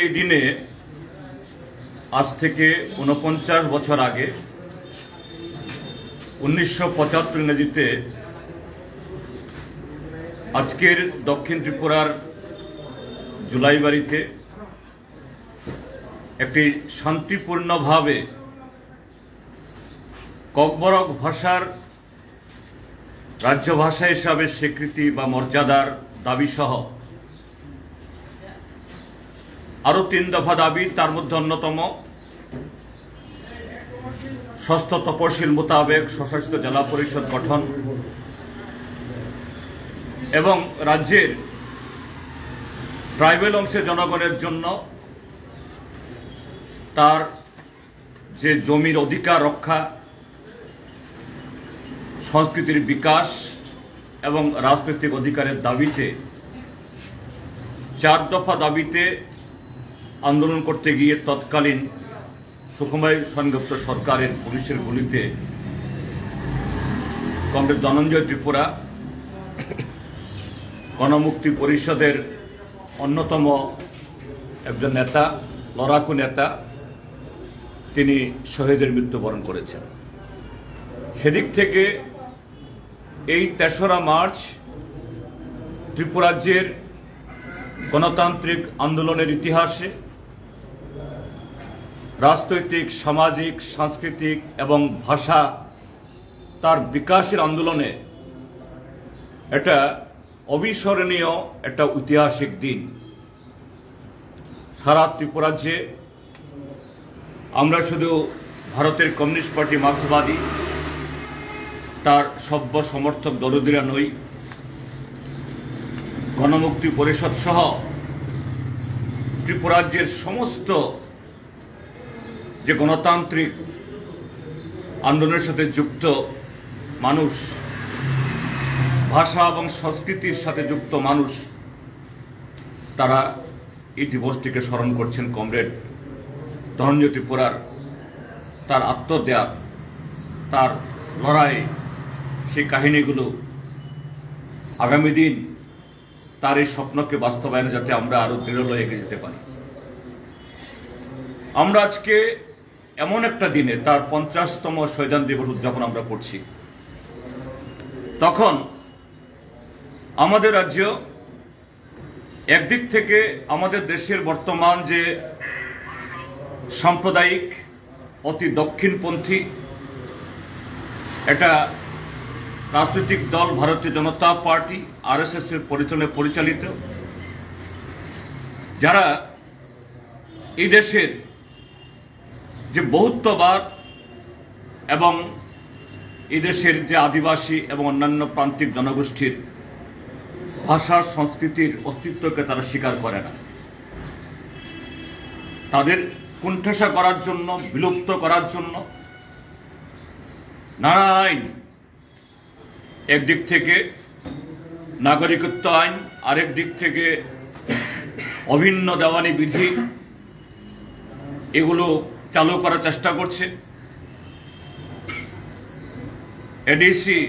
এই দিনে আজ থেকে ৪৯ বছর আগে ১৯৭৫ ইংরেজিতে আজকের দক্ষিণ ত্রিপুরার জুলাইবাড়িতে একটি শান্তিপূর্ণভাবে ককবরক ভাষার রাজ্য ভাষা হিসাবে স্বীকৃতি বা মর্যাদার দাবিসহ আরো ৩ দফা দাবি, তার মধ্যে অন্যতম ষষ্ঠ তপশিল মোতাবেক স্বশাসিত জেলা পরিষদ গঠন এবং রাজ্যের ট্রাইবেল অংশের জনগণের জন্য তার যে জমির অধিকার রক্ষা, সংস্কৃতির বিকাশ এবং রাজনৈতিক অধিকারের দাবিতে ৪ দফা দাবিতে আন্দোলন করতে গিয়ে তৎকালীন সুখময় সেনগুপ্ত সরকারের পুলিশের গুলিতে কমরেড ধনঞ্জয় ত্রিপুরা গণমুক্তি পরিষদের অন্যতম একজন নেতা, লড়াকু নেতা, তিনি শহীদের মৃত্যুবরণ করেছেন। সেদিক থেকে এই ৩রা মার্চ ত্রিপুরাজ্যের গণতান্ত্রিক আন্দোলনের ইতিহাসে রাজনৈতিক, সামাজিক, সাংস্কৃতিক এবং ভাষা তার বিকাশের আন্দোলনে এটা অবিস্মরণীয় একটা ঐতিহাসিক দিন। সারা ত্রিপুরাজ্যে আমরা শুধু ভারতের কমিউনিস্ট পার্টি মার্ক্সবাদী তার সভ্য সমর্থক দরদিরা নই, গণমুক্তি পরিষদ সহ ত্রিপুরাজ্যের সমস্ত যে গণতান্ত্রিক আন্দোলনের সাথে যুক্ত মানুষ, ভাষা এবং সংস্কৃতির সাথে যুক্ত মানুষ, তারা এই দিবসটিকে স্মরণ করছেন কমরেড ধনঞ্জয় ত্রিপুরার তার আত্মত্যাগ, তার লড়াই, সেই কাহিনীগুলো আগামী দিন তার এই স্বপ্নকে বাস্তবায়নে যাতে আমরা আরো দৃঢ় এগিয়ে যেতে পারি। আমরা আজকে এমন একটা দিনে তার ৫০তম শহীদান দিবস উদযাপন আমরা করছি, তখন আমাদের রাজ্য একদিক থেকে আমাদের দেশের বর্তমান যে সাম্প্রদায়িক অতি দক্ষিণপন্থী একটা রাজনৈতিক দল ভারতীয় জনতা পার্টি আরএসএস এর পরিচালিত, যারা এই দেশের যে বহুত্ববাদ এবং এই দেশের যে আদিবাসী এবং অন্যান্য প্রান্তিক জনগোষ্ঠীর ভাষা সংস্কৃতির অস্তিত্বকে তারা স্বীকার করে না, তাদের কুণ্ঠাসা করার জন্য, বিলুপ্ত করার জন্য নানা আইন, একদিক থেকে নাগরিকত্ব আইন, আরেক দিক থেকে অভিন্ন দেওয়ানি বিধি, এগুলো চালু করার চেষ্টা করছে। এডিসি,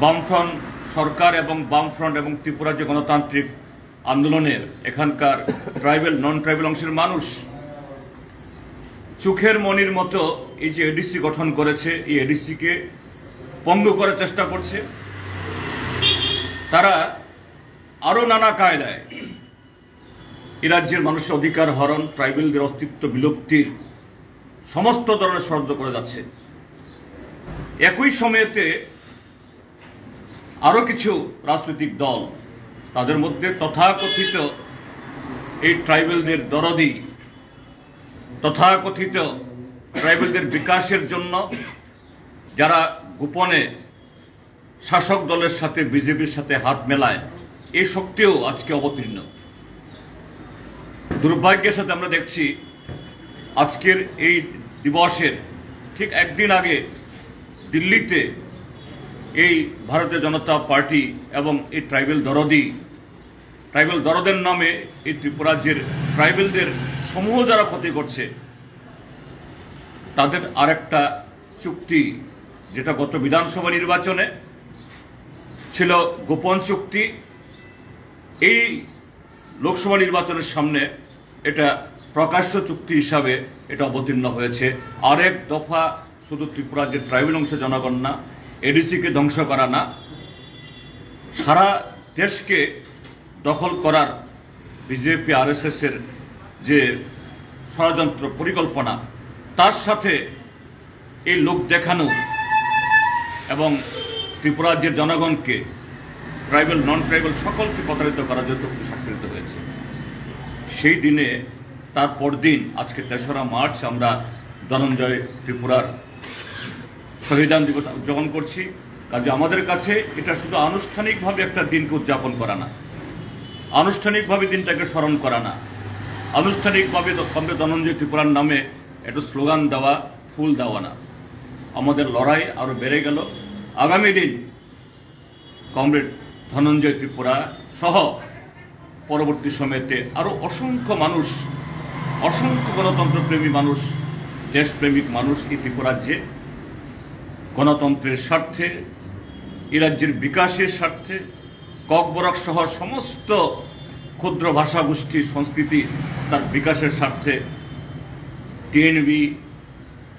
বামফ্রন্ট সরকার এবং বামফ্রন্ট এবং ত্রিপুরা যে গণতান্ত্রিক আন্দোলনের এখানকার ট্রাইবেল, নন ট্রাইবেল অংশের মানুষ চোখের মনির মতো এই যে এডিসি গঠন করেছে, এই এডিসিকে পঙ্গু করার চেষ্টা করছে। তারা আরো নানা কায়দায় এই রাজ্যের মানুষের অধিকার হরণ, ট্রাইবেলদের অস্তিত্ব বিলুপ্তির সমস্ত ধরনের ষড়যন্ত্র করে যাচ্ছে। একই সময়েতে আরো কিছু রাজনৈতিক দল, তাদের মধ্যে তথাকথিত এই ট্রাইবেলদের দরদি, তথাকথিত ট্রাইবেলদের বিকাশের জন্য যারা গোপনে শাসক দলের সাথে, বিজেপির সাথে হাত মেলায়, এই শক্তিও আজকে অবতীর্ণ। দুর্ভাগ্যের সাথে আমরা দেখছি আজকের এই দিবসের ঠিক একদিন আগে দিল্লিতে এই ভারতীয় জনতা পার্টি এবং এই ট্রাইবেল দরদের নামে এই ত্রিপুরাজ্যের ট্রাইবেলদের সমূহ যারা ক্ষতি করছে, তাদের আরেকটা চুক্তি, যেটা গত বিধানসভা নির্বাচনে ছিল গোপন চুক্তি, এই লোকসভা নির্বাচনের সামনে এটা প্রকাশ্য চুক্তি হিসাবে এটা অবতীর্ণ হয়েছে। আরেক দফা শুধু ত্রিপুরার যে ট্রাইবাল অংশের জনগণ না, এডিসিকে ধ্বংস করা না, সারা দেশকে দখল করার বিজেপি আরএসএস এর যে ষড়যন্ত্র পরিকল্পনা, তার সাথে এই লোক দেখানো এবং ত্রিপুরার যে জনগণকে, ট্রাইবাল নন ট্রাইবাল সকলকে প্রতারিত করার জন্য সংগঠিত হয়েছে। সেই দিনে তার পরদিন আজকে ৩রা মার্চ আমরা ধনঞ্জয় ত্রিপুরার শহীদান দিবস উদযাপন করছি। কাজে আমাদের কাছে এটা শুধু আনুষ্ঠানিকভাবে একটা দিনকে উদযাপন করা না, আনুষ্ঠানিকভাবে দিনটাকে স্মরণ করা না, আনুষ্ঠানিকভাবে কমরেড ধনঞ্জয় ত্রিপুরার নামে একটু স্লোগান দেওয়া, ফুল দেওয়া না। আমাদের লড়াই আরো বেড়ে গেল। আগামী দিন কমরেড ধনঞ্জয় ত্রিপুরা সহ পরবর্তী সময়তে আরো অসংখ্য মানুষ, অসংখ্য গণতন্ত্রপ্রেমী মানুষ, দেশপ্রেমিক মানুষ এই ত্রিপুরা রাজ্যে গণতন্ত্রের স্বার্থে, এই রাজ্যের বিকাশের স্বার্থে, ককবরক সহ সমস্ত ক্ষুদ্র ভাষাগোষ্ঠী সংস্কৃতি তার বিকাশের স্বার্থে TNB,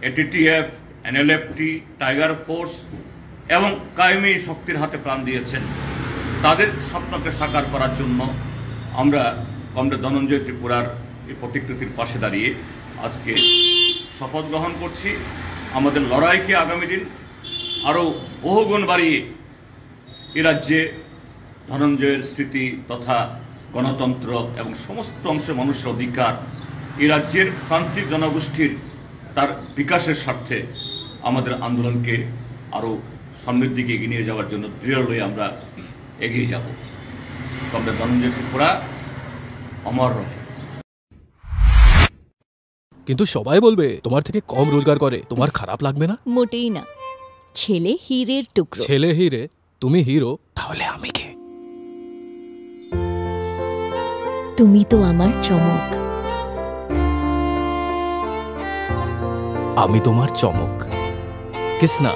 ATTF, NLFT, tiger force এবং কায়েমি শক্তির হাতে প্রাণ দিয়েছেন। তাদের স্বপ্নকে সাকার করার জন্য আমরা কমরেড ধনঞ্জয় ত্রিপুরার এই প্রতিকৃতির পাশে দাঁড়িয়ে আজকে শপথ গ্রহণ করছি। আমাদের লড়াইকে আগামী দিন আরও বহুগুণ বাড়িয়ে এ রাজ্যে ধনঞ্জয়ের স্মৃতি তথা গণতন্ত্র এবং সমস্ত অংশের মানুষের অধিকার, এ রাজ্যের প্রান্তিক জনগোষ্ঠীর তার বিকাশের স্বার্থে আমাদের আন্দোলনকে আরও সামনের দিকে এগিয়ে নিয়ে যাওয়ার জন্য দৃঢ় হয়ে আমরা এগিয়ে যাব। কমরেড ধনঞ্জয় ত্রিপুরা অমর রহে। কিন্তু সবাই বলবে তোমার থেকে কম রোজগার করে, তোমার খারাপ লাগবে না? মোটেই না। ছেলে হীরের টুকরো। ছেলে হিরে, তুমি হিরো, তাহলে আমি কে? তুমি তো আমার চমক। আমি তোমার চমক। কিসনা।